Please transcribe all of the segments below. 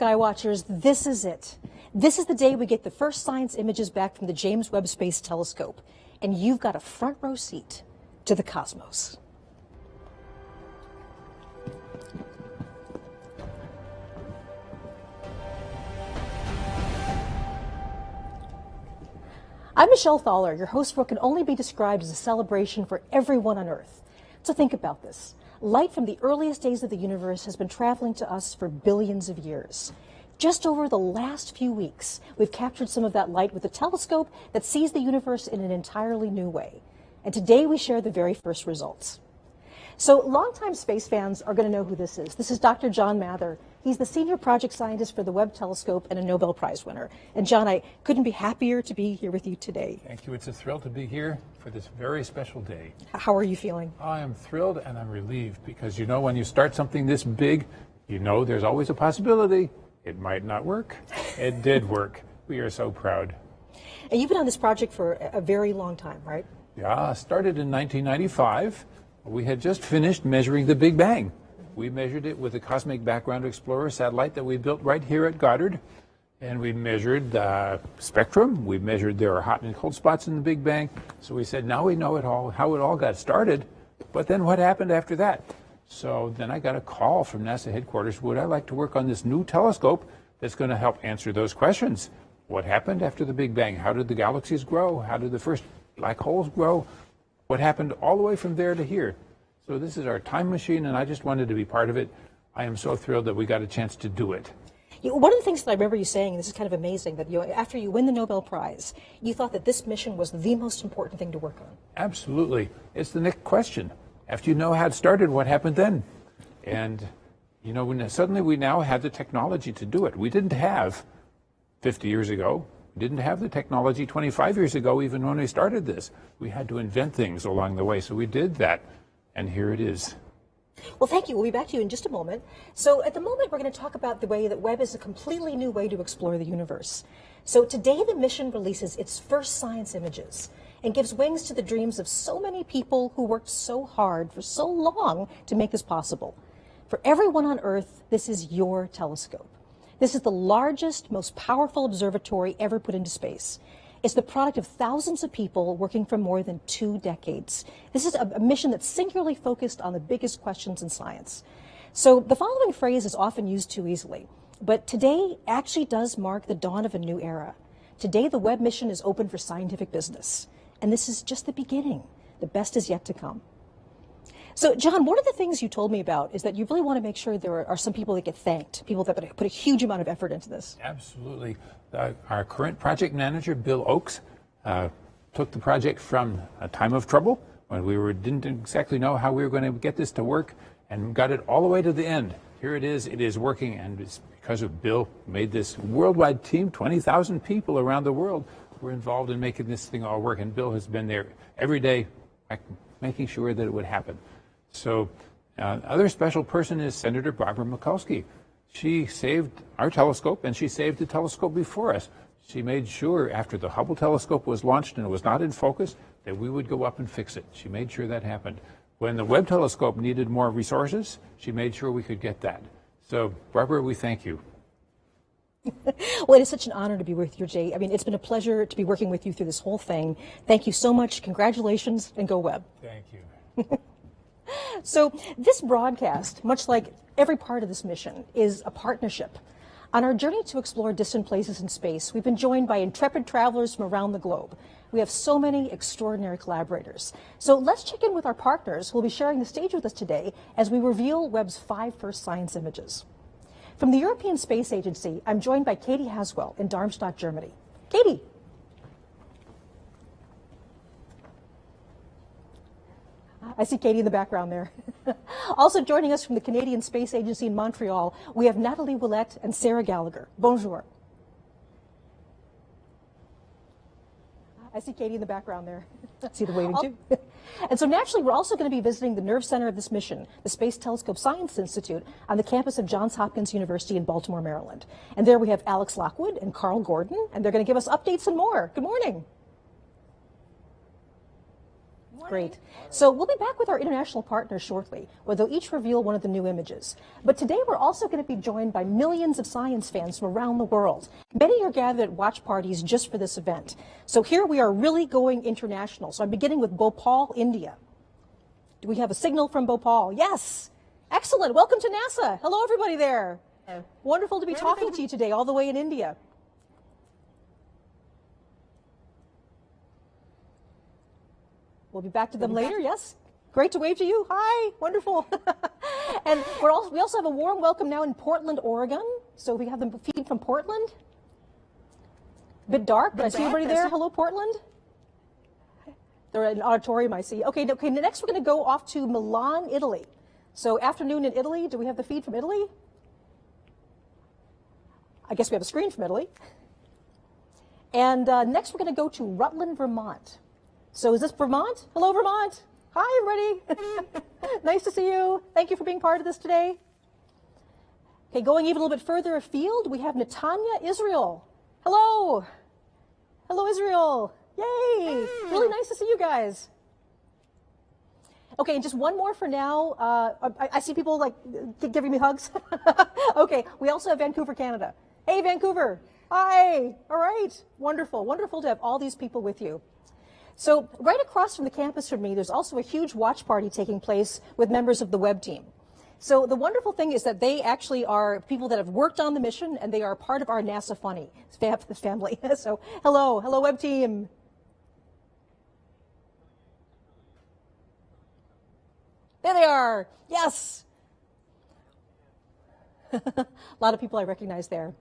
Skywatchers, this is it. This is the day we get the first science images back from the James Webb Space Telescope, and you've got a front row seat to the cosmos. I'm Michelle Thaller, your host for what can only be described as a celebration for everyone on Earth. So think about this. Light from the earliest days of the universe has been traveling to us for billions of years. Just over the last few weeks, we've captured some of that light with a telescope that sees the universe in an entirely new way. And today we share the very first results. So longtime space fans are going to know who this is. This is Dr. John Mather. He's the senior project scientist for the Webb Telescope and a Nobel Prize winner. And John, I couldn't be happier to be here with you today. Thank you. It's a thrill to be here for this very special day. How are you feeling? I am thrilled and I'm relieved because, you know, when you start something this big, you know there's always a possibility it might not work. It did work. We are so proud. And you've been on this project for a very long time, right? Yeah, started in 1995. We had just finished measuring the Big Bang. We measured it with the Cosmic Background Explorer satellite that we built right here at Goddard. And we measured spectrum. We measured there are hot and cold spots in the Big Bang. So we said, now we know it all, how it all got started. But then what happened after that? So then I got a call from NASA headquarters. Would I like to work on this new telescope that's going to help answer those questions? What happened after the Big Bang? How did the galaxies grow? How did the first black holes grow? What happened all the way from there to here? So this is our time machine, and I just wanted to be part of it. I am so thrilled that we got a chance to do it. One of the things that I remember you saying, and this is kind of amazing, that after you win the Nobel Prize, you thought that this mission was the most important thing to work on. Absolutely. It's the next question. After you know how it started, what happened then? And, you know, suddenly we now have the technology to do it. We didn't have 50 years ago. We didn't have the technology 25 years ago, even when we started this. We had to invent things along the way, so we did that, and here it is. Well, thank you. We'll be back to you in just a moment. So at the moment, we're going to talk about the way that Webb is a completely new way to explore the universe. So today, the mission releases its first science images and gives wings to the dreams of so many people who worked so hard for so long to make this possible. For everyone on Earth, this is your telescope. This is the largest, most powerful observatory ever put into space. It's the product of thousands of people working for more than 2 decades. This is a mission that's singularly focused on the biggest questions in science. So the following phrase is often used too easily, but today actually does mark the dawn of a new era. Today, the Webb mission is open for scientific business, and this is just the beginning. The best is yet to come. So, John, one of the things you told me about is that you really want to make sure there are some people that get thanked, people that put a huge amount of effort into this. Absolutely. Our current project manager, Bill Oakes, took the project from a time of trouble when we didn't exactly know how we were going to get this to work and got it all the way to the end. Here it is working, and it's because of Bill made this worldwide team, 20,000 people around the world were involved in making this thing all work, and Bill has been there every day making sure that it would happen. So other special person is Senator Barbara Mikulski. She saved our telescope, and she saved the telescope before us. She made sure after the Hubble telescope was launched and it was not in focus that we would go up and fix it. She made sure that happened. When the Webb telescope needed more resources, she made sure we could get that. So, Barbara, we thank you. Well, it is such an honor to be with you, Jay. I mean, it's been a pleasure to be working with you through this whole thing. Thank you so much. Congratulations, and go Webb. Thank you. So this broadcast, much like every part of this mission, is a partnership. On our journey to explore distant places in space, we've been joined by intrepid travelers from around the globe. We have so many extraordinary collaborators. So let's check in with our partners who will be sharing the stage with us today as we reveal Webb's 5 first science images. From the European Space Agency, I'm joined by Katie Haswell in Darmstadt, Germany. Katie. I see Katie in the background there. Also joining us from the Canadian Space Agency in Montreal, we have Nathalie Willette and Sarah Gallagher. Bonjour. I see Katie in the background there. See the waving too. And so naturally, we're also going to be visiting the nerve center of this mission, the Space Telescope Science Institute on the campus of Johns Hopkins University in Baltimore, Maryland. And there we have Alex Lockwood and Carl Gordon, and they're going to give us updates and more. Good morning. Great. So we'll be back with our international partners shortly, where they'll each reveal one of the new images. But today we're also going to be joined by millions of science fans from around the world. Many are gathered at watch parties just for this event. So here we are really going international. So I'm beginning with Bhopal, India. Do we have a signal from Bhopal? Yes. Excellent. Welcome to NASA. Hello, everybody there. Hello. Wonderful to be talking to you today, all the way in India. We'll be back to them later, yes? Great to wave to you. Hi, wonderful. And we also have a warm welcome now in Portland, Oregon. So we have the feed from Portland. A bit dark, but I see everybody there. Hello, Portland. They're in an auditorium, I see. Okay, next we're going to go off to Milan, Italy. So afternoon in Italy. Do we have the feed from Italy? I guess we have a screen from Italy. And next we're going to go to Rutland, Vermont. So is this Vermont? Hello, Vermont. Hi, everybody. Nice to see you. Thank you for being part of this today. Okay, going even a little bit further afield, we have Netanya, Israel. Hello. Hello, Israel. Yay. Really nice to see you guys. Okay, and just one more for now. I see people like giving me hugs. Okay, we also have Vancouver, Canada. Hey, Vancouver. Hi. All right. Wonderful. Wonderful to have all these people with you. So right across from the campus from me, there's also a huge watch party taking place with members of the Webb team. So the wonderful thing is that they actually are people that have worked on the mission, and they are part of our NASA Funny family. So hello Webb team. There they are. Yes. A lot of people I recognize there.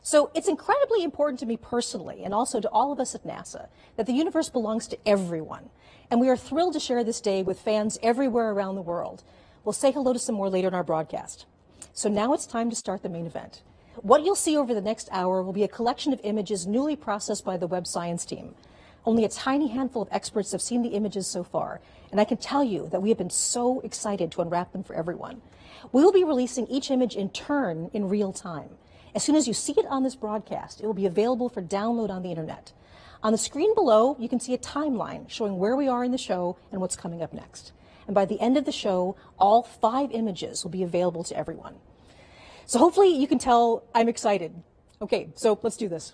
So it's incredibly important to me personally, and also to all of us at NASA, that the universe belongs to everyone. And we are thrilled to share this day with fans everywhere around the world. We'll say hello to some more later in our broadcast. So now it's time to start the main event. What you'll see over the next hour will be a collection of images newly processed by the Webb science team. Only a tiny handful of experts have seen the images so far, and I can tell you that we have been so excited to unwrap them for everyone. We will be releasing each image in turn in real time. As soon as you see it on this broadcast, it will be available for download on the internet. On the screen below, you can see a timeline showing where we are in the show and what's coming up next. And by the end of the show, all 5 images will be available to everyone. So hopefully you can tell I'm excited. Okay, so let's do this.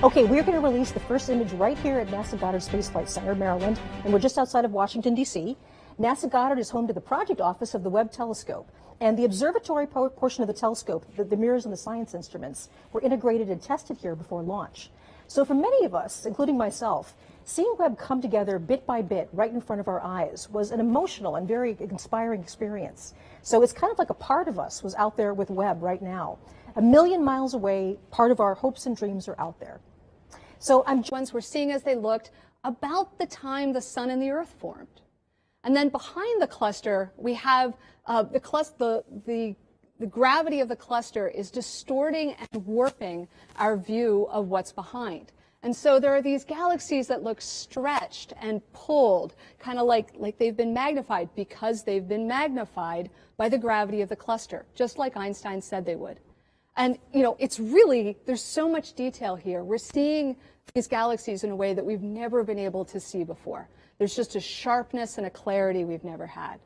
Okay, we're going to release the first image right here at NASA Goddard Space Flight Center, Maryland, and we're just outside of Washington, D.C. NASA Goddard is home to the project office of the Webb Telescope, and the observatory portion of the telescope, the mirrors and the science instruments, were integrated and tested here before launch. So for many of us, including myself, seeing Webb come together bit by bit right in front of our eyes was an emotional and very inspiring experience. So it's kind of like a part of us was out there with Webb right now. A million miles away, part of our hopes and dreams are out there. So ones we're seeing as they looked about the time the sun and the earth formed. And then behind the cluster, we have the gravity of the cluster is distorting and warping our view of what's behind. And so there are these galaxies that look stretched and pulled, kind of like they've been magnified because they've been magnified by the gravity of the cluster, just like Einstein said they would. And, you know, it's really, there's so much detail here. We're seeing these galaxies in a way that we've never been able to see before. There's just a sharpness and a clarity we've never had.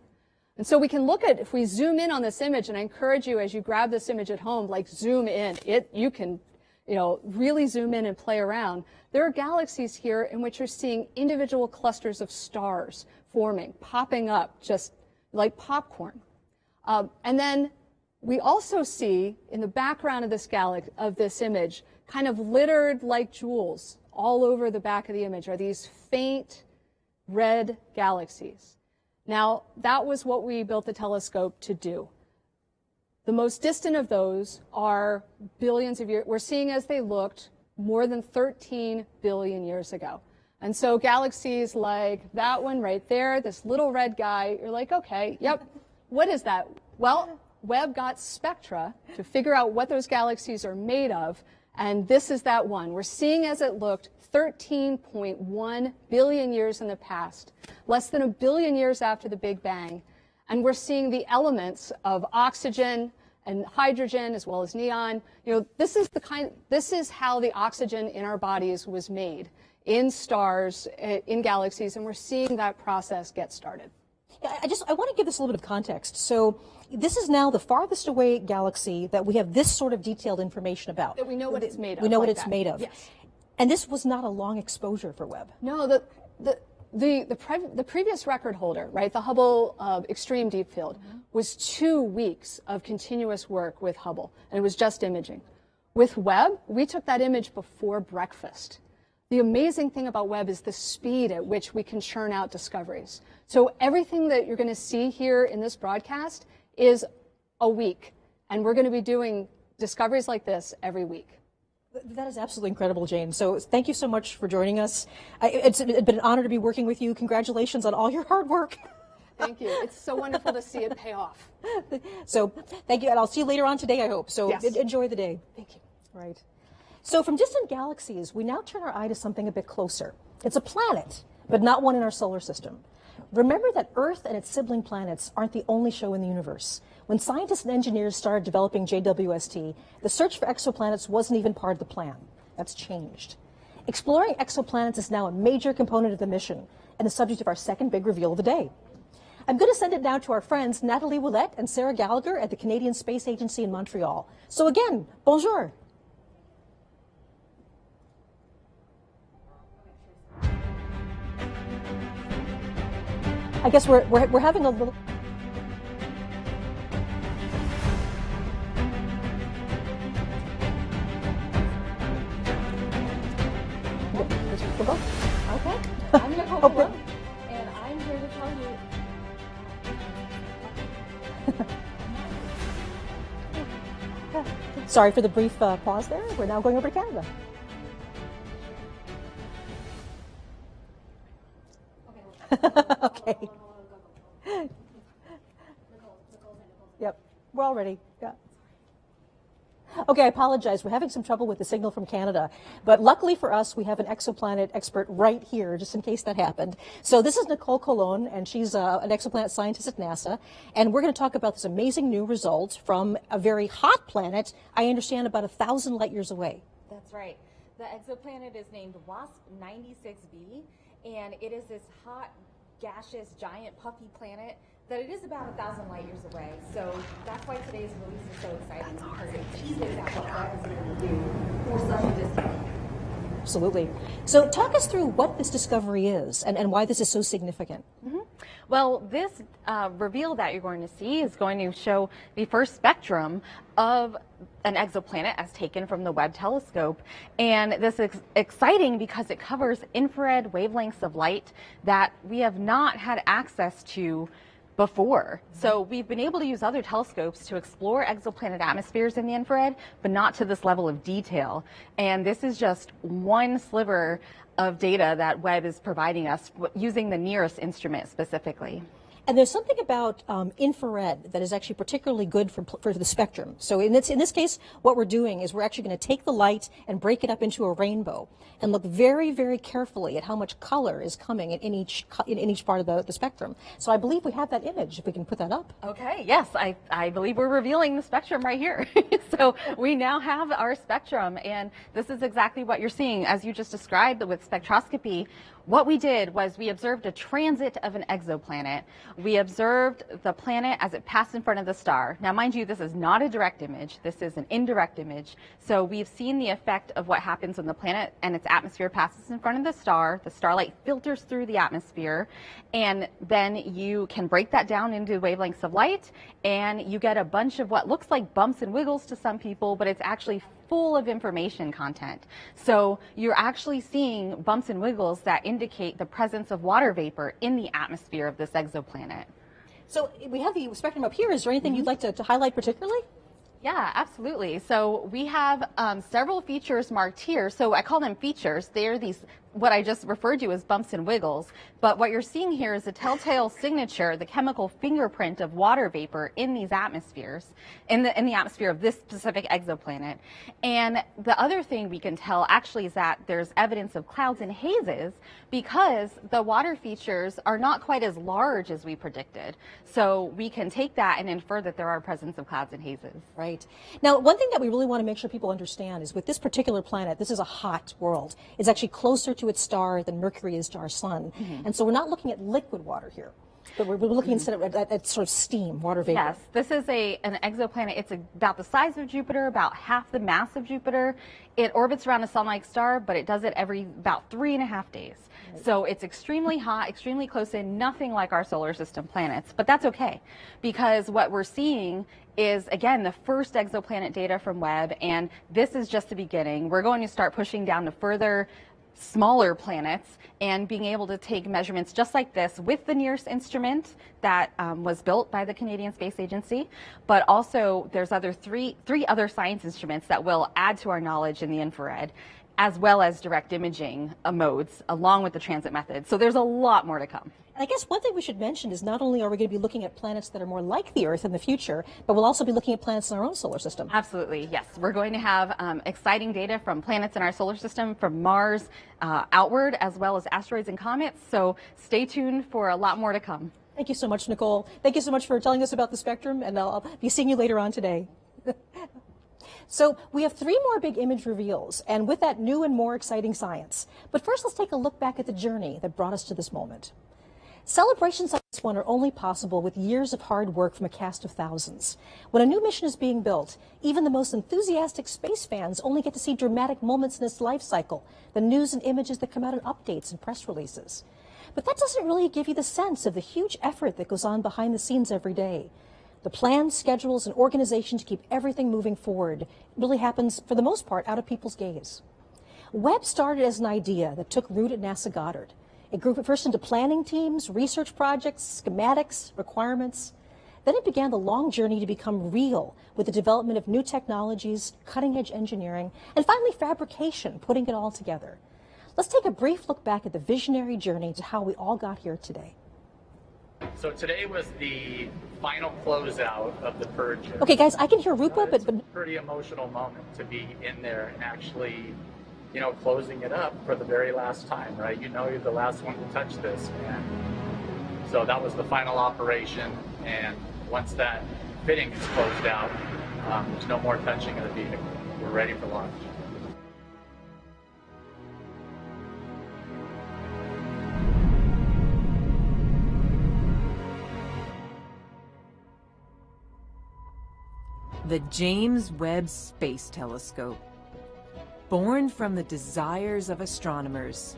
And so we can look at, if we zoom in on this image, and I encourage you as you grab this image at home, like zoom in. You can, you know, really zoom in and play around. There are galaxies here in which you're seeing individual clusters of stars forming, popping up just like popcorn. And then we also see in the background of this image, kind of littered like jewels all over the back of the image, are these faint red galaxies. Now, that was what we built the telescope to do. The most distant of those are billions of years. We're seeing as they looked more than 13 billion years ago. And so galaxies like that one right there, this little red guy, you're like, okay, yep, what is that? Well, Webb got spectra to figure out what those galaxies are made of, And this is that one. We're seeing as it looked 13.1 billion years in the past, less than a billion years after the Big Bang. And we're seeing the elements of oxygen and hydrogen as well as neon. You know, this is how the oxygen in our bodies was made in stars, in galaxies, and we're seeing that process get started. Yeah, I want to give this a little bit of context. So this is now the farthest away galaxy that we have this sort of detailed information about. That we know what it's made of. We know what like it's that. made of. Yes. And this was not a long exposure for Webb. No, the previous record holder, right, the Hubble Extreme Deep Field, was 2 weeks of continuous work with Hubble, and it was just imaging. With Webb, we took that image before breakfast. The amazing thing about Webb is the speed at which we can churn out discoveries. So everything that you're going to see here in this broadcast is a week, and we're going to be doing discoveries like this every week. That is absolutely incredible, Jane. So thank you so much for joining us. It's been an honor to be working with you. Congratulations on all your hard work. Thank you. It's so wonderful to see it pay off. So thank you, and I'll see you later on today, I hope. So yes. Enjoy the day. Thank you. Right. So from distant galaxies, we now turn our eye to something a bit closer. It's a planet, but not one in our solar system. Remember that Earth and its sibling planets aren't the only show in the universe. When scientists and engineers started developing JWST, the search for exoplanets wasn't even part of the plan. That's changed. Exploring exoplanets is now a major component of the mission and the subject of our second big reveal of the day. I'm going to send it now to our friends Natalie Willette and Sarah Gallagher at the Canadian Space Agency in Montreal. So again, bonjour. I guess we're having a little. Okay, I'm Nicole Malone, and I'm here to tell you. Sorry for the brief pause there. We're now going over to Canada. Okay. Yep, we're all ready. Yeah. Okay, I apologize. We're having some trouble with the signal from Canada, but luckily for us, we have an exoplanet expert right here, just in case that happened. So this is Nicole Colon, and she's an exoplanet scientist at NASA, and we're going to talk about this amazing new result from a very hot planet, I understand about 1,000 light years away. That's right. The exoplanet is named WASP 96b, and it is this hot, gaseous, giant, puffy planet that it is about 1,000 light years away. So that's why today's release is so exciting, because it teases at what Webb is able to do for such a distant. Absolutely. So talk us through what this discovery is and why this is so significant. Mm-hmm. Well, this reveal that you're going to see is going to show the first spectrum of an exoplanet as taken from the Webb telescope. And this is exciting because it covers infrared wavelengths of light that we have not had access to before. So we've been able to use other telescopes to explore exoplanet atmospheres in the infrared, but not to this level of detail. And this is just one sliver of data that Webb is providing us using the nearest instrument specifically. And there's something about infrared that is actually particularly good for the spectrum. So in this case, what we're doing is we're actually going to take the light and break it up into a rainbow and look very, very carefully at how much color is coming in each part of the spectrum. So I believe we have that image, if we can put that up. Okay, yes, I believe we're revealing the spectrum right here. So we now have our spectrum, and this is exactly what you're seeing. As you just described with spectroscopy, what we did was we observed a transit of an exoplanet. We observed the planet as it passed in front of the star. Now, mind you, this is not a direct image. This is an indirect image. So we've seen the effect of what happens when the planet and its atmosphere passes in front of the star. The starlight filters through the atmosphere, and then you can break that down into wavelengths of light, and you get a bunch of what looks like bumps and wiggles to some people, but it's actually full of information content. So you're actually seeing bumps and wiggles that indicate the presence of water vapor in the atmosphere of this exoplanet. So we have the spectrum up here. Is there anything you'd like to highlight particularly? Yeah, absolutely. So we have several features marked here. So I call them features. They're these what I just referred to as bumps and wiggles, but what you're seeing here is a telltale signature, the chemical fingerprint of water vapor in these atmospheres, in the atmosphere of this specific exoplanet. And the other thing we can tell actually is that there's evidence of clouds and hazes because the water features are not quite as large as we predicted. So we can take that and infer that there are presence of clouds and hazes. Right. Now, one thing that we really want to make sure people understand is with this particular planet, this is a hot world. It's actually closer to its star than Mercury is to our sun. And so we're not looking at liquid water here, but we're looking instead at sort of steam, water vapor. Yes, this is an exoplanet. It's about the size of Jupiter, about half the mass of Jupiter. It orbits around a sun-like star, but it does it every about 3.5 days. So it's extremely hot, extremely close in, nothing like our solar system planets. But that's okay, because what we're seeing is, again, the first exoplanet data from Webb, and this is just the beginning. We're going to start pushing down to further smaller planets and being able to take measurements just like this with the NIRS instrument that was built by the Canadian Space Agency, but also there's three other science instruments that will add to our knowledge in the infrared, as well as direct imaging modes along with the transit method. So there's a lot more to come. And I guess one thing we should mention is not only are we going to be looking at planets that are more like the Earth in the future, but we'll also be looking at planets in our own solar system. Absolutely, yes. We're going to have exciting data from planets in our solar system, from Mars outward, as well as asteroids and comets. So stay tuned for a lot more to come. Thank you so much, Nicole. Thank you so much for telling us about the spectrum, and I'll be seeing you later on today. So we have 3 more big image reveals, and with that, new and more exciting science. But first, let's take a look back at the journey that brought us to this moment. Celebrations like this one are only possible with years of hard work from a cast of thousands. When a new mission is being built, even the most enthusiastic space fans only get to see dramatic moments in its life cycle, the news and images that come out in updates and press releases. But that doesn't really give you the sense of the huge effort that goes on behind the scenes every day. The plans, schedules, and organization to keep everything moving forward really happens, for the most part, out of people's gaze. Webb started as an idea that took root at NASA Goddard. It grew first into planning teams, research projects, schematics, requirements. Then it began the long journey to become real with the development of new technologies, cutting-edge engineering, and finally fabrication, putting it all together. Let's take a brief look back at the visionary journey to how we all got here today. So today was the final closeout of the purge. Okay, guys, I can hear Rupa, It's but a pretty emotional moment to be in there and actually, you know, closing it up for the very last time, right? You know, you're the last one to touch this, and so that was the final operation. And once that fitting is closed out, there's no more touching of the vehicle. We're ready for launch. The James Webb Space Telescope. Born from the desires of astronomers,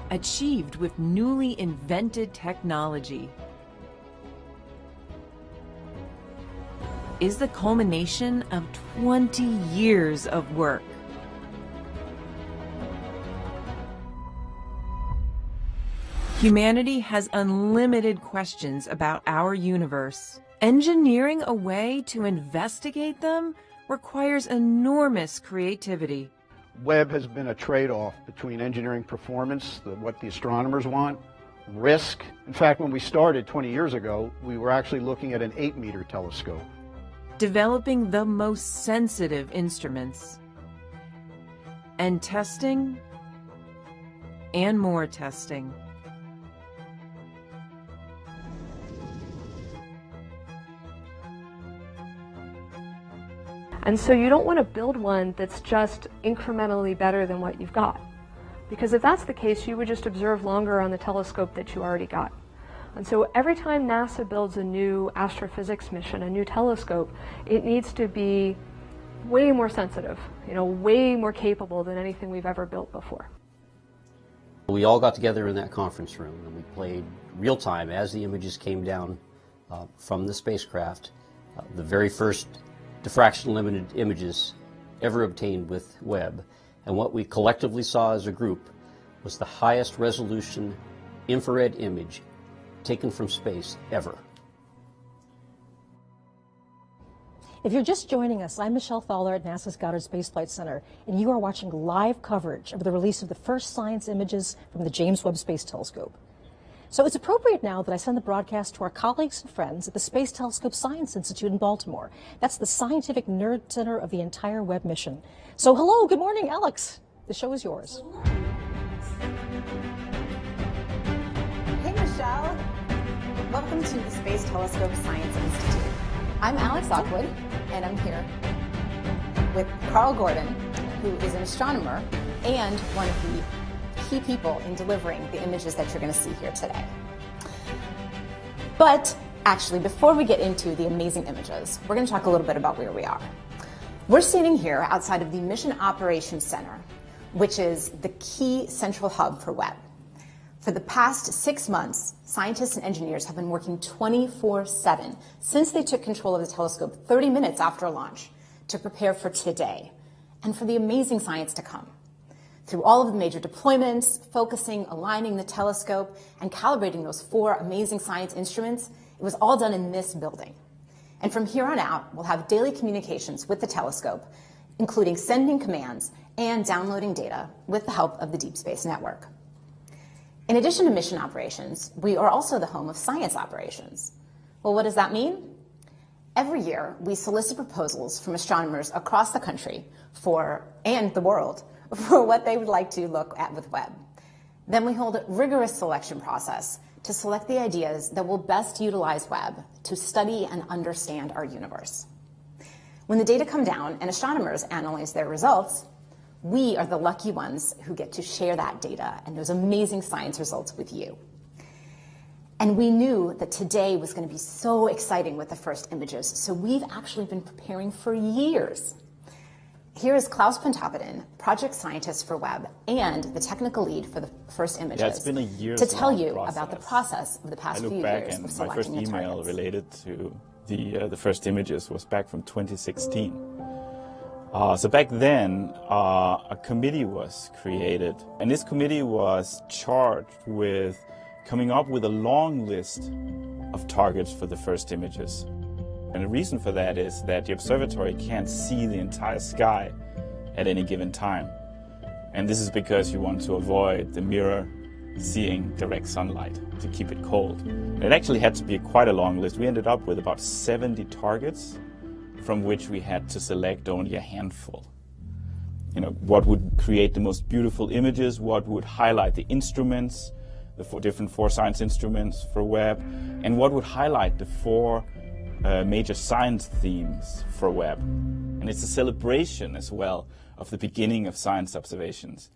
achieved with newly invented technology, is the culmination of 20 years of work. Humanity has unlimited questions about our universe. Engineering a way to investigate them requires enormous creativity. Webb has been a trade-off between engineering performance, what the astronomers want, risk. In fact, when we started 20 years ago, we were actually looking at an 8-meter telescope. Developing the most sensitive instruments. And testing, and more testing. And so you don't want to build one that's just incrementally better than what you've got. Because if that's the case, you would just observe longer on the telescope that you already got. And so every time NASA builds a new astrophysics mission, a new telescope, it needs to be way more sensitive, way more capable than anything we've ever built before. We all got together in that conference room and we played real time as the images came down from the spacecraft. The very first diffraction limited images ever obtained with Webb, and what we collectively saw as a group was the highest resolution infrared image taken from space ever. If you're just joining us, I'm Michelle Fowler at NASA's Goddard Space Flight Center, and you are watching live coverage of the release of the first science images from the James Webb Space Telescope. So it's appropriate now that I send the broadcast to our colleagues and friends at the Space Telescope Science Institute in Baltimore. That's the scientific nerd center of the entire Webb mission. So hello, good morning, Alex. The show is yours. Hey, Michelle. Welcome to the Space Telescope Science Institute. I'm Alex Lockwood, and I'm here with Carl Gordon, who is an astronomer and one of the key people in delivering the images that you're going to see here today. But actually, before we get into the amazing images, we're going to talk a little bit about where we are. We're standing here outside of the Mission Operations Center, which is the key central hub for Webb. For the past 6 months, scientists and engineers have been working 24/7 since they took control of the telescope 30 minutes after launch to prepare for today and for the amazing science to come. Through all of the major deployments, focusing, aligning the telescope, and calibrating those 4 amazing science instruments, it was all done in this building. And from here on out, we'll have daily communications with the telescope, including sending commands and downloading data with the help of the Deep Space Network. In addition to mission operations, we are also the home of science operations. Well, what does that mean? Every year, we solicit proposals from astronomers across the country and the world for what they would like to look at with Webb. Then we hold a rigorous selection process to select the ideas that will best utilize Webb to study and understand our universe. When the data come down and astronomers analyze their results, we are the lucky ones who get to share that data and those amazing science results with you. And we knew that today was going to be so exciting with the first images, so we've actually been preparing for years. Here is Klaus Pontoppidan, project scientist for Webb and the technical lead for the first images, it's been a years to tell you process. about the process of the past few years of selecting my first the email targets. related to the first images was back from 2016. So back then, a committee was created, and this committee was charged with coming up with a long list of targets for the first images. And the reason for that is that the observatory can't see the entire sky at any given time. And this is because you want to avoid the mirror seeing direct sunlight to keep it cold. And it actually had to be quite a long list. We ended up with about 70 targets, from which we had to select only a handful. You know, what would create the most beautiful images, what would highlight the instruments, the different 4 science instruments for Webb, and what would highlight the 4 major science themes for Webb. And it's a celebration as well of the beginning of science observations.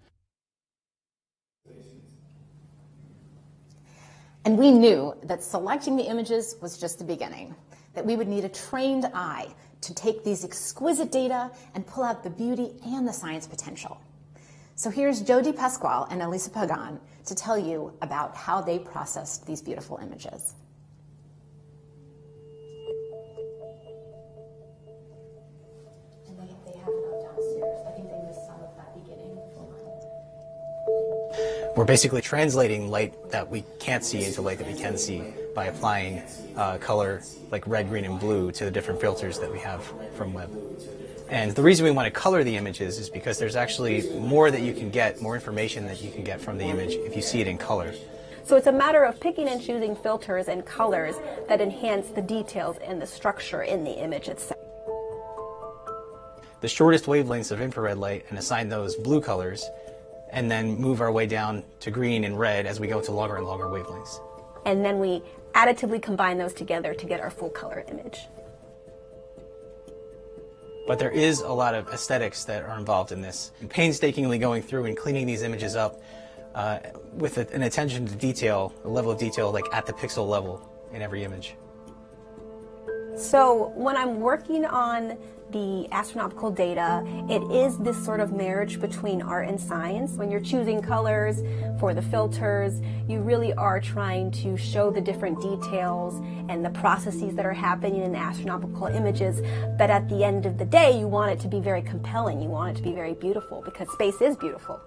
And we knew that selecting the images was just the beginning, that we would need a trained eye to take these exquisite data and pull out the beauty and the science potential. So here's Jody Pasquale and Elisa Pagan to tell you about how they processed these beautiful images. And they have it up downstairs. I think they missed some of that beginning. We're basically translating light that we can't see into light that we can see by applying color like red, green, and blue to the different filters that we have from Webb. And the reason we want to color the images is because there's actually more that you can get, more information that you can get from the image if you see it in color. So it's a matter of picking and choosing filters and colors that enhance the details and the structure in the image itself. The shortest wavelengths of infrared light and assign those blue colors, and then move our way down to green and red as we go to longer and longer wavelengths. And then we additively combine those together to get our full color image. But there is a lot of aesthetics that are involved in this. And painstakingly going through and cleaning these images up with an attention to detail, a level of detail like at the pixel level in every image. So when I'm working on the astronomical data, it is this sort of marriage between art and science. When you're choosing colors for the filters, you really are trying to show the different details and the processes that are happening in the astronomical images. But at the end of the day, you want it to be very compelling. You want it to be very beautiful because space is beautiful.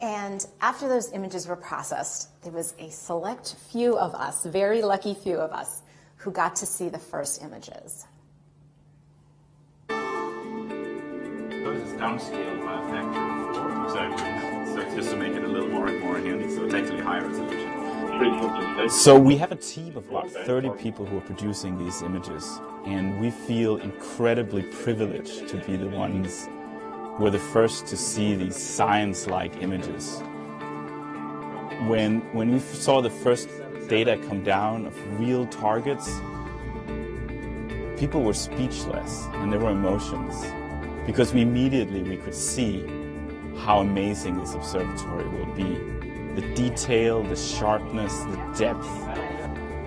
And after those images were processed, there was a select few of us, very lucky few of us, who got to see the first images. This is downscaled by a factor of 4. So it's just to make it a little more handy, so it's actually higher resolution. So we have a team of about 30 people who are producing these images, and we feel incredibly privileged to be the ones who are the first to see these science-like images. When we saw the first data come down of real targets, people were speechless and there were emotions, because we could see how amazing this observatory will be. The detail, the sharpness, the depth.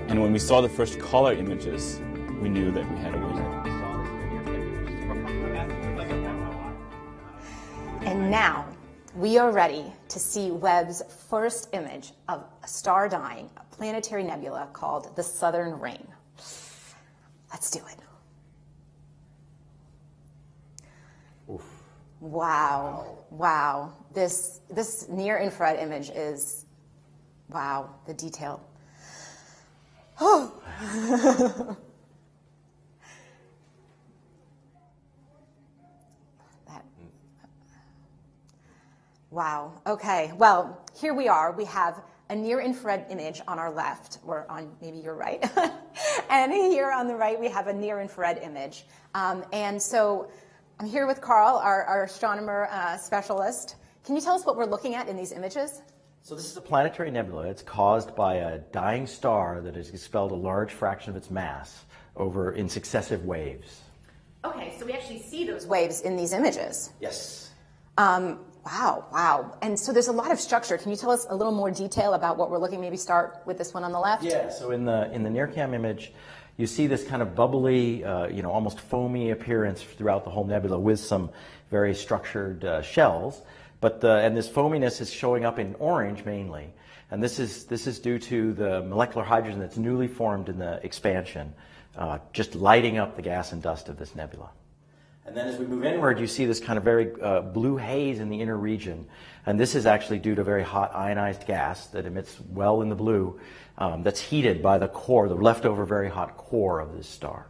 And when we saw the first color images, we knew that we had a winner. And now we are ready to see Webb's first image of a star dying, a planetary nebula called the Southern Ring. Let's do it. Oof. Wow, wow. This near-infrared image is, wow, the detail. Oh. Wow, okay, well, here we are. We have a near-infrared image on our left, or on maybe your right. And here on the right, we have a near-infrared image. And so I'm here with Carl, our astronomer specialist. Can you tell us what we're looking at in these images? So this is a planetary nebula. It's caused by a dying star that has expelled a large fraction of its mass over in successive waves. Okay, so we actually see those waves in these images. Yes. Wow. And so there's a lot of structure. Can you tell us a little more detail about what we're looking? Maybe start with this one on the left. Yeah. So in the NIRCam image, you see this kind of bubbly, almost foamy appearance throughout the whole nebula with some very structured shells. And this foaminess is showing up in orange mainly. And this is due to the molecular hydrogen that's newly formed in the expansion, just lighting up the gas and dust of this nebula. And then as we move inward, you see this kind of very blue haze in the inner region. And this is actually due to very hot ionized gas that emits well in the blue that's heated by the core, the leftover very hot core of this star.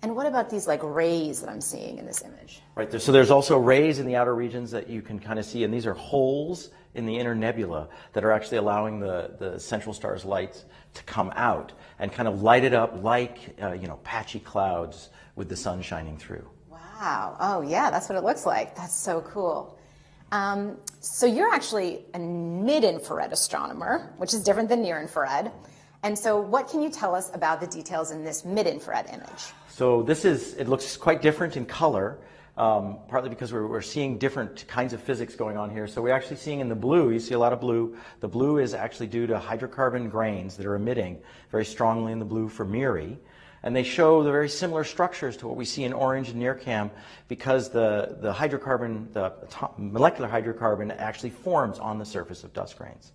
And what about these like rays that I'm seeing in this image? Right there. So there's also rays in the outer regions that you can kind of see. And these are holes in the inner nebula that are actually allowing the central star's light to come out and kind of light it up like, patchy clouds with the sun shining through. Wow. Oh, yeah, that's what it looks like. That's so cool. So you're actually a mid-infrared astronomer, which is different than near-infrared. And so what can you tell us about the details in this mid-infrared image? So it looks quite different in color, partly because we're seeing different kinds of physics going on here. So we're actually seeing in the blue, you see a lot of blue. The blue is actually due to hydrocarbon grains that are emitting very strongly in the blue for MIRI. And they show the very similar structures to what we see in orange and NIRCam because the molecular hydrocarbon actually forms on the surface of dust grains.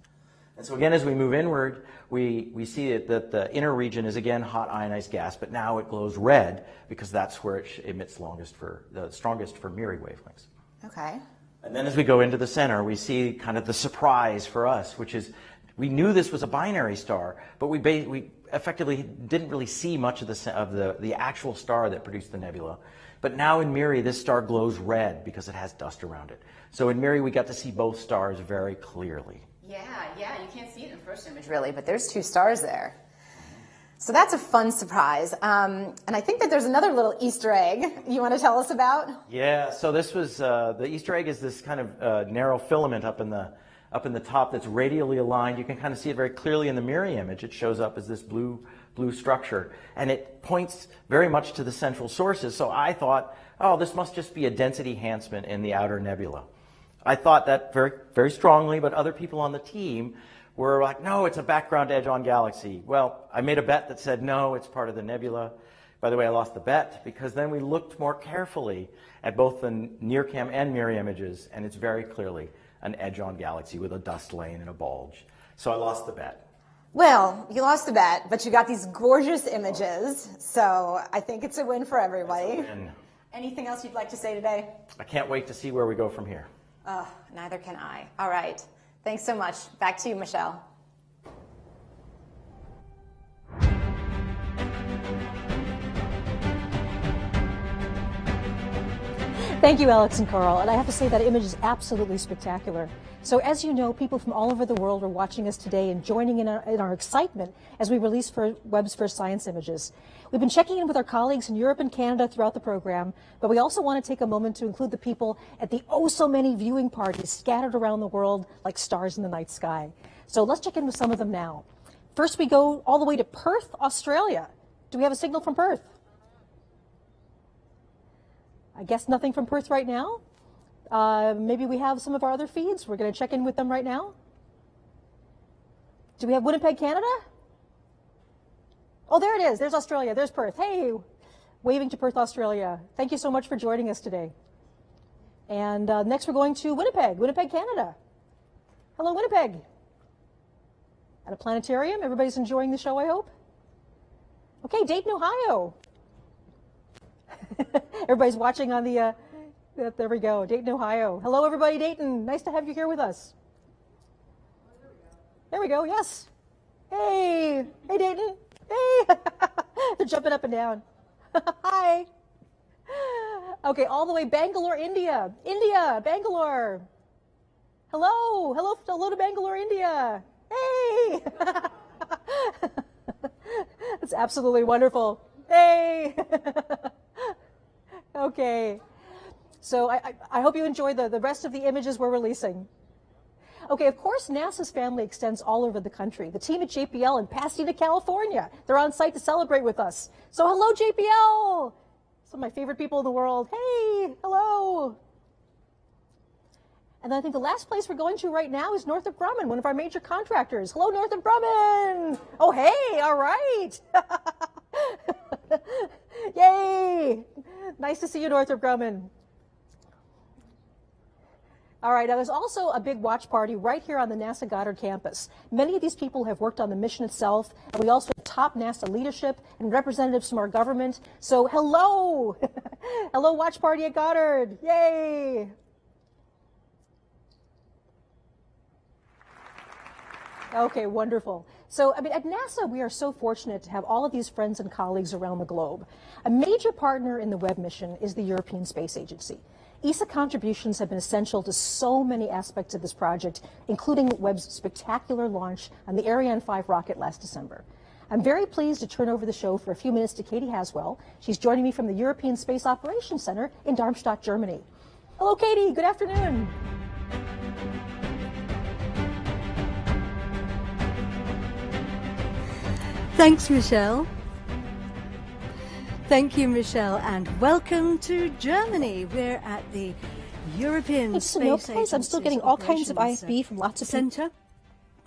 And so again, as we move inward, we see that the inner region is again hot ionized gas, but now it glows red because that's where it emits the strongest for MIRI wavelengths. Okay. And then as we go into the center, we see kind of the surprise for us, which is we knew this was a binary star, but we effectively didn't really see much of the actual star that produced the nebula. But now in MIRI, this star glows red because it has dust around it. So in MIRI, we got to see both stars very clearly. Yeah, you can't see it in the first image really, but there's two stars there. So that's a fun surprise. And I think that there's another little Easter egg you want to tell us about? Yeah, so this was, the Easter egg is this kind of narrow filament up in the top that's radially aligned. You can kind of see it very clearly in the MIRI image. It shows up as this blue structure, and it points very much to the central sources. So I thought, oh, this must just be a density enhancement in the outer nebula. I thought that very, very strongly, but other people on the team were like, no, it's a background edge-on galaxy. Well, I made a bet that said, no, it's part of the nebula. By the way, I lost the bet because then we looked more carefully at both the NIRCam and MIRI images, and it's very clearly an edge-on galaxy with a dust lane and a bulge. So I lost the bet. Well, you lost the bet, but you got these gorgeous images, so I think it's a win for everybody. Anything else you'd like to say today? I can't wait to see where we go from here. Neither can I. All right. Thanks so much. Back to you, Michelle. Thank you, Alex and Carl. And I have to say that image is absolutely spectacular. So as you know, people from all over the world are watching us today and joining in our excitement as we release Webb's first science images. We've been checking in with our colleagues in Europe and Canada throughout the program, but we also want to take a moment to include the people at the so many viewing parties scattered around the world like stars in the night sky. So let's check in with some of them now. First, we go all the way to Perth, Australia. Do we have a signal from Perth? I guess nothing from Perth right now. Maybe we have some of our other feeds. We're going to check in with them right now. Do we have Winnipeg, Canada? Oh, there it is. There's Australia. There's Perth. Hey, waving to Perth, Australia. Thank you so much for joining us today. And next we're going to Winnipeg, Canada. Hello, Winnipeg. At a planetarium. Everybody's enjoying the show, I hope. Okay, Dayton, Ohio. Everybody's watching on the, there we go, Dayton, Ohio. Hello, everybody, Dayton. Nice to have you here with us. There we go, yes. Hey, hey, Dayton. Hey, they're jumping up and down. Hi. Okay, all the way Bangalore, India. Bangalore. Hello, hello to Bangalore, India. Hey. That's absolutely wonderful. Hey. Okay. So I hope you enjoy the rest of the images we're releasing. Okay, of course, NASA's family extends all over the country. The team at JPL in Pasadena, California, they're on site to celebrate with us. So hello, JPL! Some of my favorite people in the world. Hey, hello! And I think the last place we're going to right now is Northrop Grumman, one of our major contractors. Hello, Northrop Grumman! Oh, hey, all right! Yay! Nice to see you, Northrop Grumman. All right, now there's also a big watch party right here on the NASA Goddard campus. Many of these people have worked on the mission itself, and we also have top NASA leadership and representatives from our government. So hello! Hello, watch party at Goddard. Yay! Okay, wonderful. So, I mean, at NASA, we are so fortunate to have all of these friends and colleagues around the globe. A major partner in the Webb mission is the European Space Agency. ESA contributions have been essential to so many aspects of this project, including Webb's spectacular launch on the Ariane 5 rocket last December. I'm very pleased to turn over the show for a few minutes to Katie Haswell. She's joining me from the European Space Operations Center in Darmstadt, Germany. Hello, Katie. Good afternoon. Thanks, Michelle. Thank you, Michelle, and welcome to Germany. We're at the European Space Agency. I'm still getting all kinds of IFB from lots of center.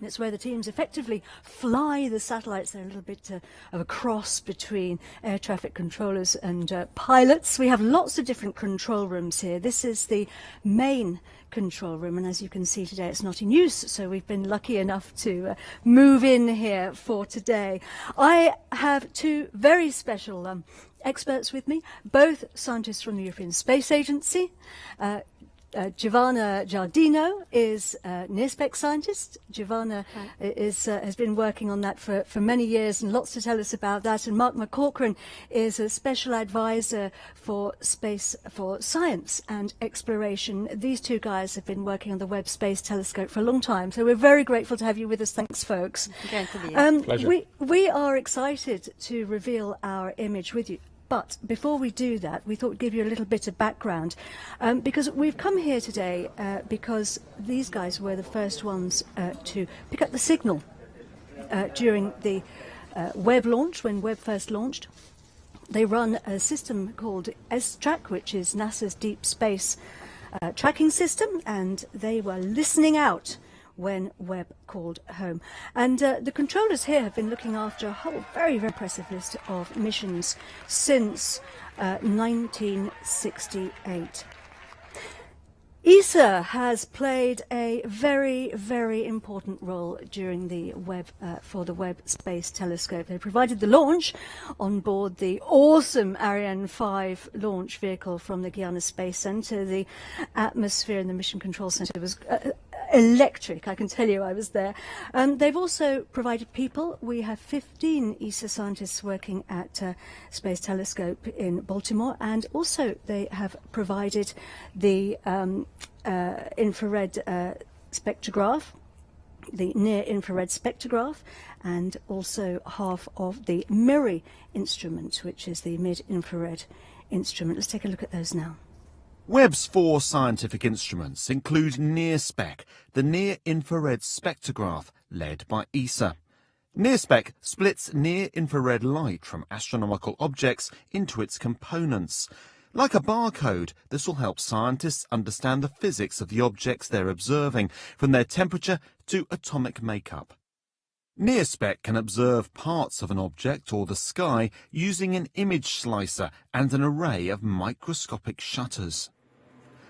It's where the teams effectively fly the satellites. They're a little bit of a cross between air traffic controllers and pilots. We have lots of different control rooms here. This is the main control room, and as you can see today, it's not in use, so we've been lucky enough to move in here for today. I have two very special experts with me, both scientists from the European Space Agency. Giovanna Giardino is a near-spec scientist. Giovanna has been working on that for many years and lots to tell us about that. And Mark McCaughrean is a special advisor for space, for science and exploration. These two guys have been working on the Webb Space Telescope for a long time. So we're very grateful to have you with us. Thanks, folks. Pleasure. We are excited to reveal our image with you. But before we do that, we thought we'd give you a little bit of background, because we've come here today because these guys were the first ones to pick up the signal during the Webb launch, when Webb first launched. They run a system called S-Track, which is NASA's deep space tracking system, and they were listening out when Webb called home. And the controllers here have been looking after a whole very, very impressive list of missions since 1968. ESA has played a very, very important role during the for the Webb Space Telescope. They provided the launch on board the awesome Ariane 5 launch vehicle from the Guiana Space Center. The atmosphere in the Mission Control Center was electric, I can tell you. I was there. They've also provided people. We have 15 ESA scientists working at Space Telescope in Baltimore, and also they have provided the infrared spectrograph, the near-infrared spectrograph, and also half of the MIRI instrument, which is the mid-infrared instrument. Let's take a look at those now. Webb's 4 scientific instruments include NIRSPEC, the near-infrared spectrograph, led by ESA. NIRSPEC splits near-infrared light from astronomical objects into its components. Like a barcode, this will help scientists understand the physics of the objects they're observing, from their temperature to atomic makeup. NIRSPEC can observe parts of an object or the sky using an image slicer and an array of microscopic shutters.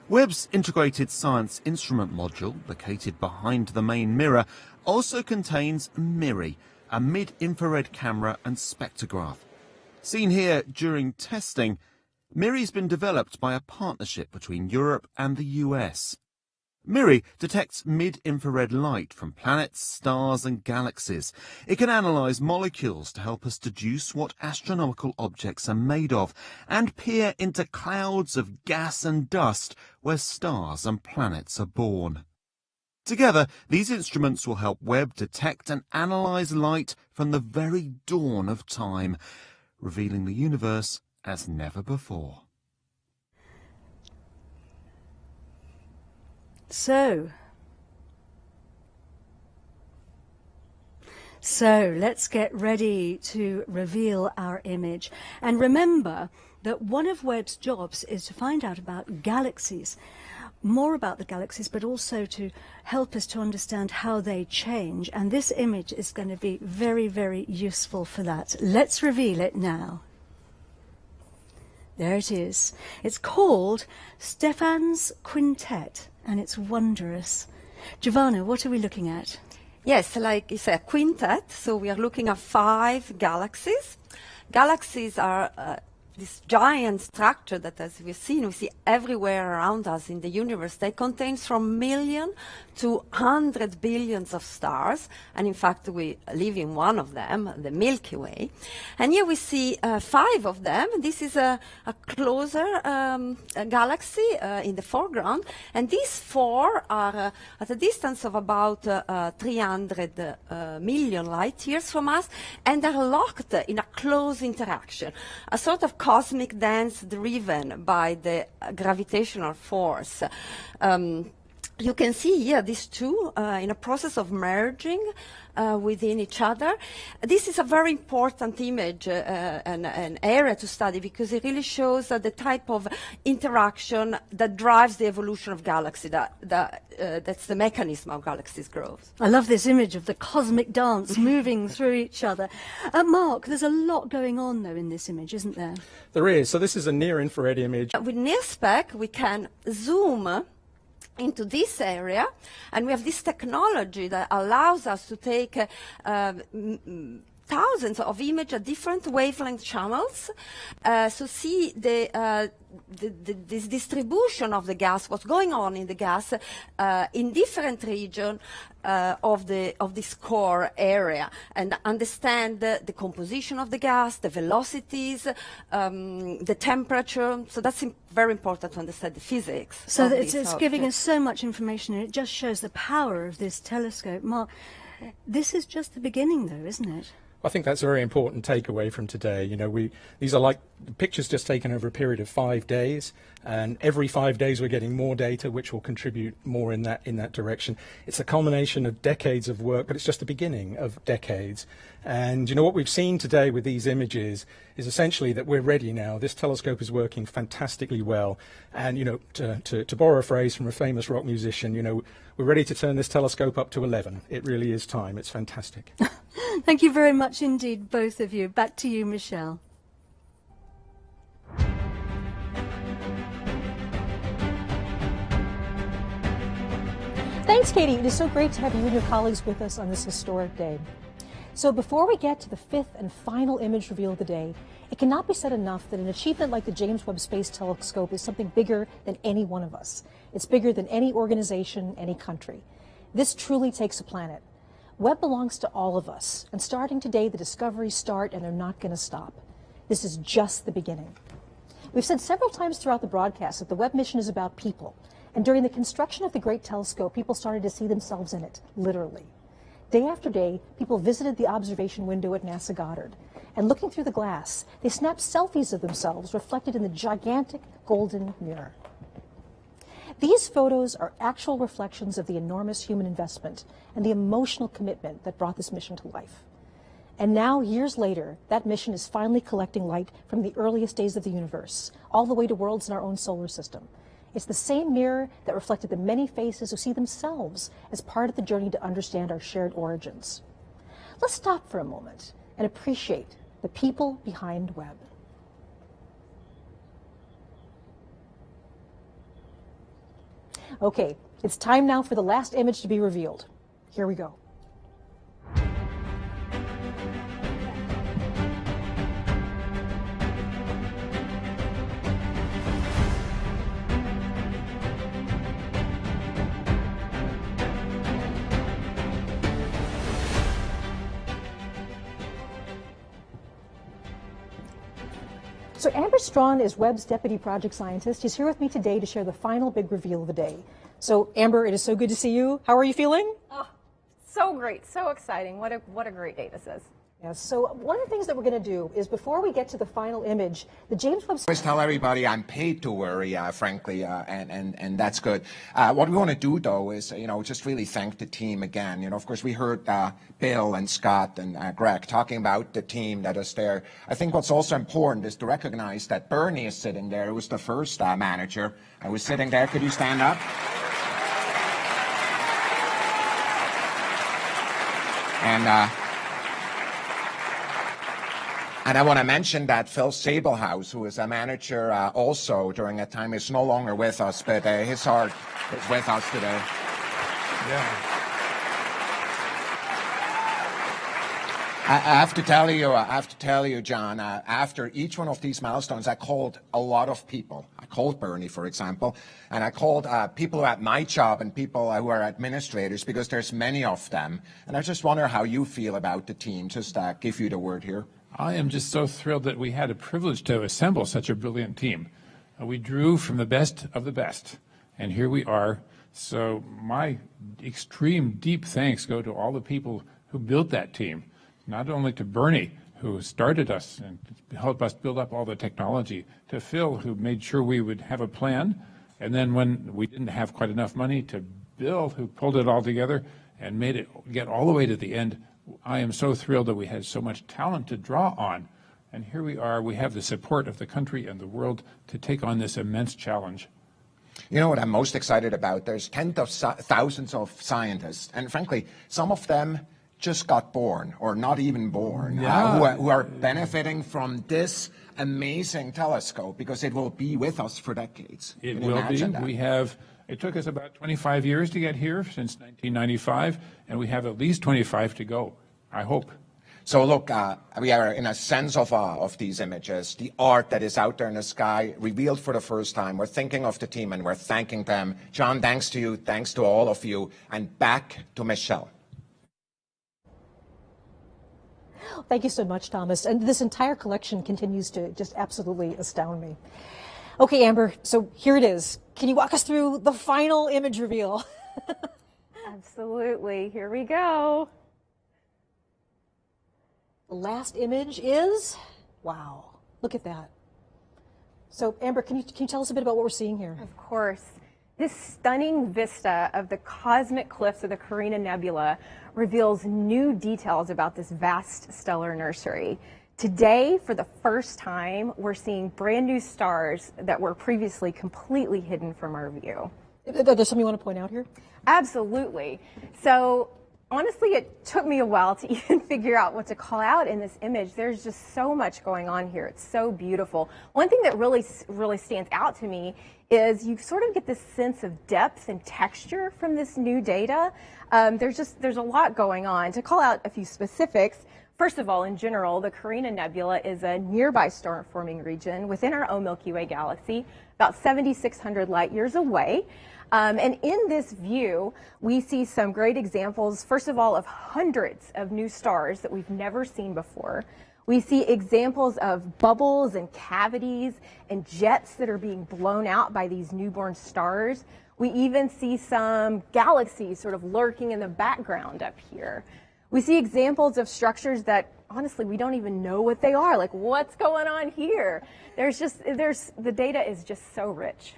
Webb's Integrated Science Instrument Module, located behind the main mirror, also contains MIRI, a mid-infrared camera and spectrograph. Seen here during testing, MIRI's been developed by a partnership between Europe and the US. MIRI detects mid-infrared light from planets, stars and galaxies. It can analyse molecules to help us deduce what astronomical objects are made of and peer into clouds of gas and dust where stars and planets are born. Together, these instruments will help Webb detect and analyse light from the very dawn of time, revealing the universe as never before. So let's get ready to reveal our image. And remember that one of Webb's jobs is to find out about galaxies, more about the galaxies, but also to help us to understand how they change. And this image is going to be very, very useful for that. Let's reveal it now. There it is. It's called Stephan's Quintet, and it's wondrous. Giovanna, what are we looking at? Yes, like it's a quintet, so we are looking at 5 galaxies. Galaxies are this giant structure that, as we've seen, we see everywhere around us in the universe. They contain from million to 100 billions of stars, and in fact we live in one of them, the Milky Way. And here we see 5 of them. This is a closer galaxy in the foreground, and these 4 are at a distance of about 300 million light years from us, and are locked in a close interaction, a sort of cosmic dance driven by the gravitational force. You can see here these 2 in a process of merging within each other. This is a very important image and an area to study, because it really shows the type of interaction that drives the evolution of galaxies. That's the mechanism of galaxies' growth. I love this image of the cosmic dance moving through each other. Mark, there's a lot going on, though, in this image, isn't there? There is. So this is a near-infrared image. With NIRSPEC, we can zoom into this area, and we have this technology that allows us to take thousands of images at different wavelength channels, so see this distribution of the gas, what's going on in the gas in different regions of this core area, and understand the composition of the gas, the velocities, the temperature. So that's very important to understand the physics. So it's giving us so much information, and it just shows the power of this telescope. Mark, this is just the beginning, though, isn't it? I think that's a very important takeaway from today. You know, these are like pictures just taken over a period of 5 days, and every 5 days we're getting more data, which will contribute more in that direction. It's a culmination of decades of work, but it's just the beginning of decades. And you know what we've seen today with these images is essentially that we're ready now. This telescope is working fantastically well, and you know, to borrow a phrase from a famous rock musician, you know, we're ready to turn this telescope up to 11. It really is time. It's fantastic. Thank you very much indeed, both of you. Back to you, Michelle. Thanks, Katie. It is so great to have you and your colleagues with us on this historic day. So before we get to the fifth and final image reveal of the day, it cannot be said enough that an achievement like the James Webb Space Telescope is something bigger than any one of us. It's bigger than any organization, any country. This truly takes a planet. Webb belongs to all of us, and starting today, the discoveries start and they're not going to stop. This is just the beginning. We've said several times throughout the broadcast that the Webb mission is about people, and during the construction of the Great Telescope, people started to see themselves in it, literally. Day after day, people visited the observation window at NASA Goddard, and looking through the glass, they snapped selfies of themselves reflected in the gigantic golden mirror. These photos are actual reflections of the enormous human investment and the emotional commitment that brought this mission to life. And now, years later, that mission is finally collecting light from the earliest days of the universe, all the way to worlds in our own solar system. It's the same mirror that reflected the many faces who see themselves as part of the journey to understand our shared origins. Let's stop for a moment and appreciate the people behind Webb. Okay, it's time now for the last image to be revealed. Here we go. So Amber Strawn is Webb's deputy project scientist. She's here with me today to share the final big reveal of the day. So Amber, it is so good to see you. How are you feeling? Oh, so great, so exciting. What a great day this is. Yes, so one of the things that we're going to do is before we get to the final image, the James Webb... I always tell everybody I'm paid to worry, frankly, and that's good. What we want to do, though, is, just really thank the team again. Of course, we heard Bill and Scott and Greg talking about the team that is there. I think what's also important is to recognize that Bernie is sitting there, who was the first manager. I was sitting there. Could you stand up? And I want to mention that Phil Sabelhouse, who is a manager also during that time, is no longer with us, but his heart is with us today. Yeah. I have to tell you, John, after each one of these milestones, I called a lot of people. I called Bernie, for example, and I called people who had my job and people who are administrators, because there's many of them. And I just wonder how you feel about the team. Just give you the word here. I am just so thrilled that we had a privilege to assemble such a brilliant team. We drew from the best of the best, and here we are. So my extreme deep thanks go to all the people who built that team, not only to Bernie, who started us and helped us build up all the technology, to Phil, who made sure we would have a plan, and then when we didn't have quite enough money, to Bill, who pulled it all together and made it get all the way to the end. I am so thrilled that we had so much talent to draw on. And here we are, we have the support of the country and the world to take on this immense challenge. You know what I'm most excited about? There's tens of thousands of scientists, and frankly, some of them just got born, or not even born, who are benefiting from this amazing telescope, because it will be with us for decades. It will be. We have... It took us about 25 years to get here, since 1995, and we have at least 25 to go, I hope. So look, we are in a sense of these images, the art that is out there in the sky, revealed for the first time. We're thinking of the team and we're thanking them. John, thanks to you, thanks to all of you, and back to Michelle. Thank you so much, Thomas. And this entire collection continues to just absolutely astound me. Okay, Amber, so here it is. Can you walk us through the final image reveal? Absolutely. Here we go. The last image is, wow, look at that. So, Amber, can you tell us a bit about what we're seeing here? Of course. This stunning vista of the cosmic cliffs of the Carina Nebula reveals new details about this vast stellar nursery. Today, for the first time, we're seeing brand new stars that were previously completely hidden from our view. There's something you want to point out here? Absolutely. So honestly, it took me a while to even figure out what to call out in this image. There's just so much going on here. It's so beautiful. One thing that really stands out to me is you sort of get this sense of depth and texture from this new data. There's a lot going on. To call out a few specifics, first of all, in general, the Carina Nebula is a nearby star-forming region within our own Milky Way galaxy, about 7,600 light years away. And in this view, we see some great examples, first of all, of hundreds of new stars that we've never seen before. We see examples of bubbles and cavities and jets that are being blown out by these newborn stars. We even see some galaxies sort of lurking in the background up here. We see examples of structures that, honestly, we don't even know what they are. Like, what's going on here? The data is just so rich.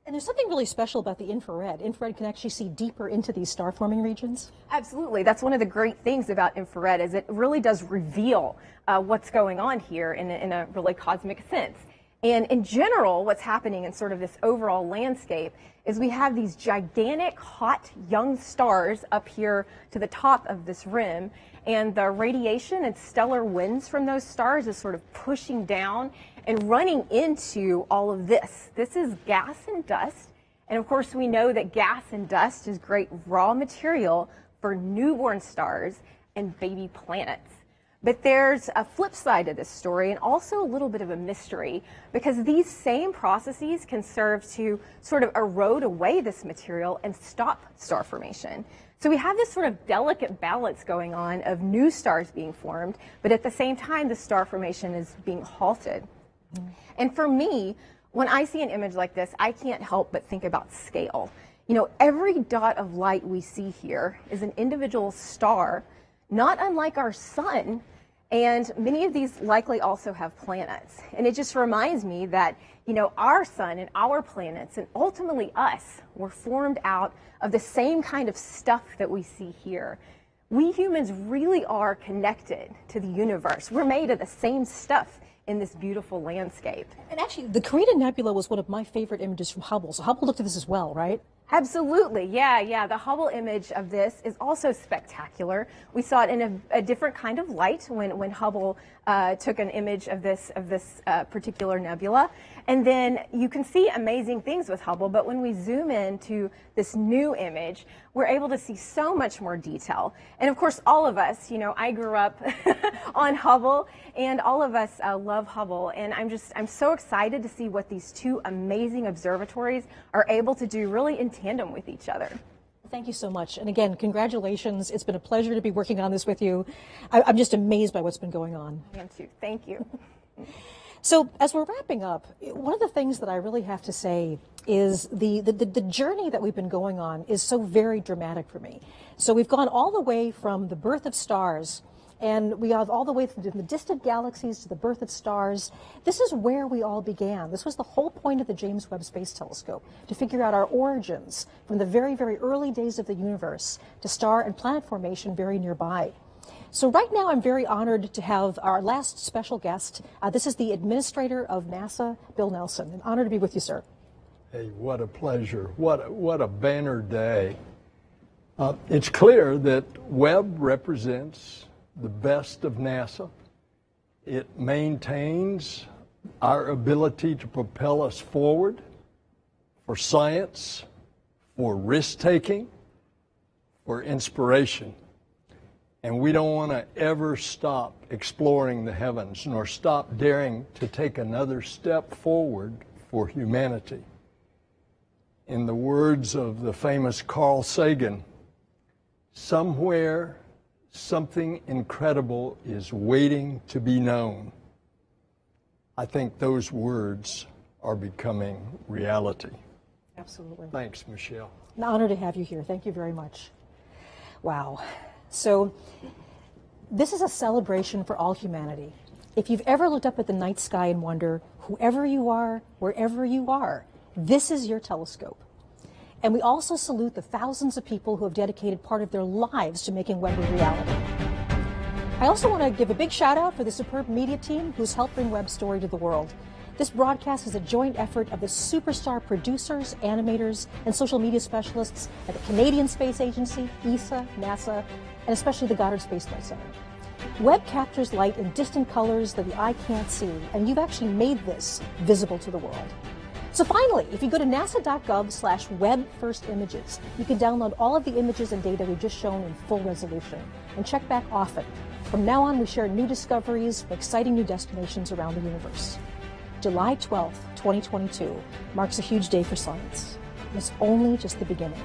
And there's something really special about the infrared. Infrared can actually see deeper into these star-forming regions. Absolutely. That's one of the great things about infrared, is it really does reveal what's going on here in a really cosmic sense. And in general, what's happening in sort of this overall landscape is we have these gigantic, hot, young stars up here to the top of this rim, and the radiation and stellar winds from those stars is sort of pushing down and running into all of this. This is gas and dust, and of course we know that gas and dust is great raw material for newborn stars and baby planets. But there's a flip side to this story, and also a little bit of a mystery, because these same processes can serve to sort of erode away this material and stop star formation. So we have this sort of delicate balance going on of new stars being formed, but at the same time the star formation is being halted. And for me, when I see an image like this, I can't help but think about scale. You know, every dot of light we see here is an individual star, not unlike our sun, and many of these likely also have planets. And it just reminds me that, you know, our sun and our planets, and ultimately us, were formed out of the same kind of stuff that we see here. We humans really are connected to the universe. We're made of the same stuff in this beautiful landscape. And actually, the Carina Nebula was one of my favorite images from Hubble. So Hubble looked at this as well, right? Absolutely, yeah. The Hubble image of this is also spectacular. We saw it in a different kind of light when Hubble took an image of this particular nebula. And then you can see amazing things with Hubble, but when we zoom in to this new image, we're able to see so much more detail. And of course, all of us, you know, I grew up on Hubble, and all of us love Hubble. And I'm so excited to see what these two amazing observatories are able to do really in tandem with each other. Thank you so much. And again, congratulations. It's been a pleasure to be working on this with you. I'm just amazed by what's been going on. I am too. Thank you. So as we're wrapping up, one of the things that I really have to say is the journey that we've been going on is so very dramatic for me. So we've gone all the way from the birth of stars, and we have all the way from the distant galaxies to the birth of stars. This is where we all began. This was the whole point of the James Webb Space Telescope, to figure out our origins from the very, very early days of the universe to star and planet formation very nearby. So right now I'm very honored to have our last special guest. This is the administrator of NASA, Bill Nelson. An honor to be with you, sir. Hey, what a pleasure. What a banner day. It's clear that Webb represents the best of NASA. It maintains our ability to propel us forward for science, for risk-taking, for inspiration. And we don't want to ever stop exploring the heavens, nor stop daring to take another step forward for humanity. In the words of the famous Carl Sagan, somewhere something incredible is waiting to be known. I think those words are becoming reality. Absolutely. Thanks, Michelle. An honor to have you here. Thank you very much. Wow. So this is a celebration for all humanity. If you've ever looked up at the night sky and wonder, whoever you are, wherever you are, this is your telescope. And we also salute the thousands of people who have dedicated part of their lives to making Webb a reality. I also want to give a big shout out for the superb media team who's helped bring Webb's story to the world. This broadcast is a joint effort of the superstar producers, animators, and social media specialists at the Canadian Space Agency, ESA, NASA, and especially the Goddard Space Flight Center. Webb captures light in distant colors that the eye can't see, and you've actually made this visible to the world. So finally, if you go to nasa.gov/web-first-images, you can download all of the images and data we've just shown in full resolution, and check back often. From now on, we share new discoveries from exciting new destinations around the universe. July 12th, 2022 marks a huge day for science. And it's only just the beginning.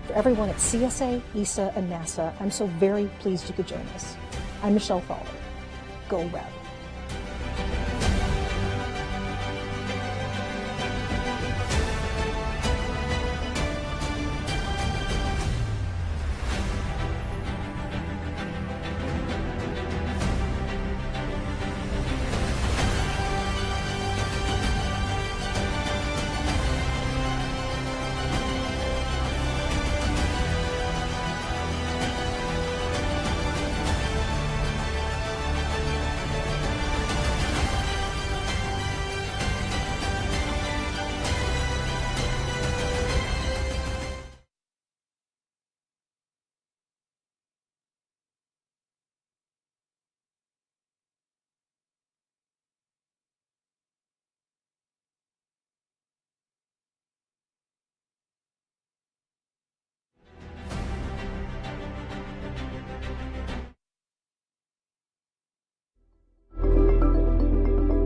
For everyone at CSA, ESA, and NASA, I'm so very pleased you could join us. I'm Michelle Fowler. Go Webb.